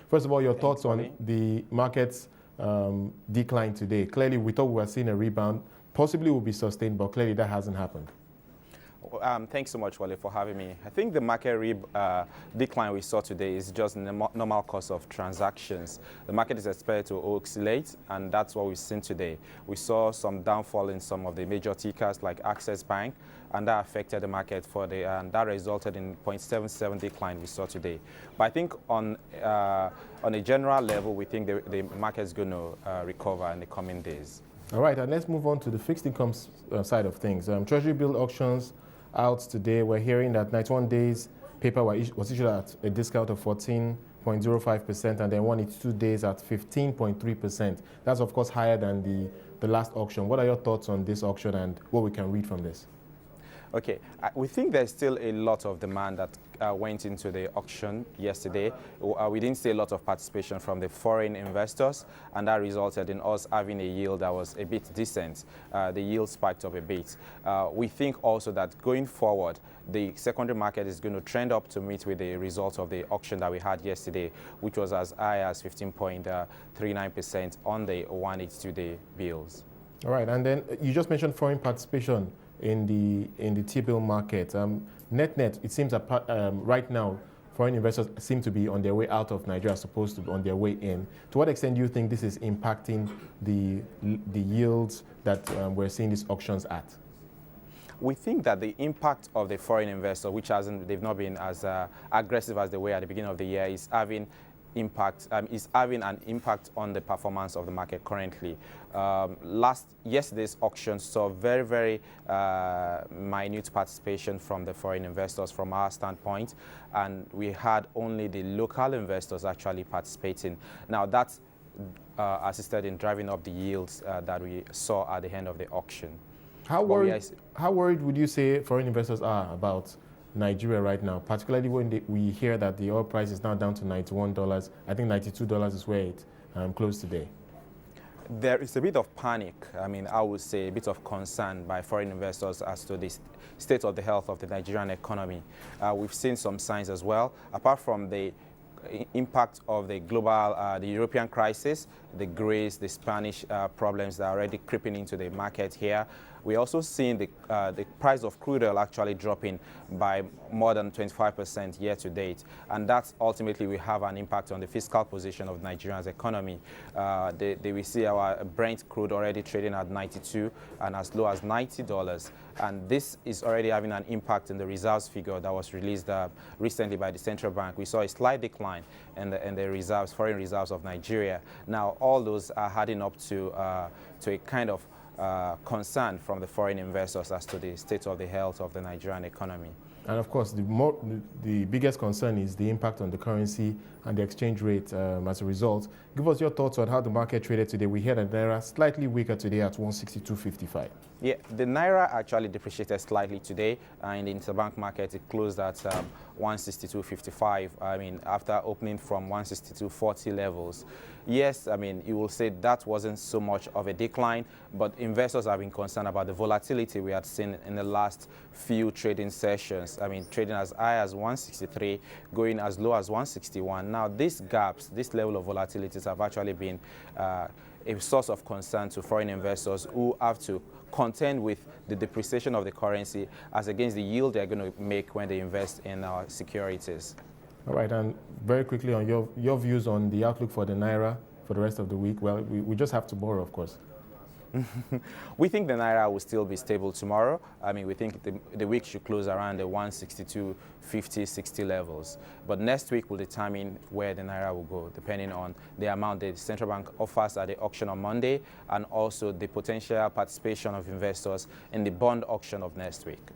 First of all, your Thanks, thoughts on Wole. the market's decline today. Clearly, we thought we were seeing a rebound, possibly will be sustained, but clearly that hasn't happened. Thanks so much, Wole, for having me. I think the market decline we saw today is just the normal course of transactions. The market is expected to oscillate, and that's what we've seen today. We saw some downfall in some of the major tickers like Access Bank, and that affected the market and that resulted in 0.77 decline we saw today. But I think on a general level, we think the market is going to recover in the coming days. All right, and let's move on to the fixed income side of things. Treasury bill auctions out today. We're hearing that 91 days paper was issued at a discount of 14.05%, and then 182 days at 15.3%. That's of course higher than the last auction. What are your thoughts on this auction and what we can read from this? Okay, we think there's still a lot of demand that went into the auction yesterday. We didn't see a lot of participation from the foreign investors, and that resulted in us having a yield that was a bit decent. The yield spiked up a bit. We think also that going forward, the secondary market is going to trend up to meet with the results of the auction that we had yesterday, which was as high as 15.39% on the 182-day bills. All right, and then you just mentioned foreign participation in the T-bill market. Net, it seems that right now, foreign investors seem to be on their way out of Nigeria as opposed to on their way in. To what extent do you think this is impacting the yields that we're seeing these auctions at? We think that the impact of the foreign investor, which they've not been as aggressive as they were at the beginning of the year, is having an impact on the performance of the market currently. Yesterday's auction saw very minute participation from the foreign investors from our standpoint, and we had only the local investors actually participating. Now that's assisted in driving up the yields that we saw at the end of the auction. How worried would you say foreign investors are about Nigeria right now, particularly when we hear that the oil price is now down to $91. I think $92 is where it closed today. There is a bit of panic, I would say a bit of concern by foreign investors as to the state of the health of the Nigerian economy. We've seen some signs as well, apart from the impact of the the European crisis, the Greece, the Spanish problems that are already creeping into the market here. We're also seeing the price of crude oil actually dropping by more than 25% year to date. And that ultimately will have an impact on the fiscal position of Nigeria's economy. We see our Brent crude already trading at 92 and as low as $90. And this is already having an impact in the reserves figure that was released recently by the central bank. We saw a slight decline in the reserves, foreign reserves of Nigeria. Now, all those are adding up to a kind of concern from the foreign investors as to the state of the health of the Nigerian economy. And of course, the biggest concern is the impact on the currency and the exchange rate as a result. Give us your thoughts on how the market traded today. We hear that Naira slightly weaker today at 162.55. Yeah, the Naira actually depreciated slightly today. In the interbank market, it closed at 162.55. After opening from 162.40 levels. Yes, you will say that wasn't so much of a decline, but investors have been concerned about the volatility we had seen in the last few trading sessions. Trading as high as 163, going as low as 161. Now, these gaps, this level of volatilities have actually been a source of concern to foreign investors who have to contend with the depreciation of the currency as against the yield they're going to make when they invest in our securities. All right, and very quickly on your views on the outlook for the Naira for the rest of the week. Well, we just have tomorrow, of course. We think the Naira will still be stable tomorrow. We think the week should close around the 162.50, 60 levels. But next week will determine where the Naira will go, depending on the amount the central bank offers at the auction on Monday and also the potential participation of investors in the bond auction of next week.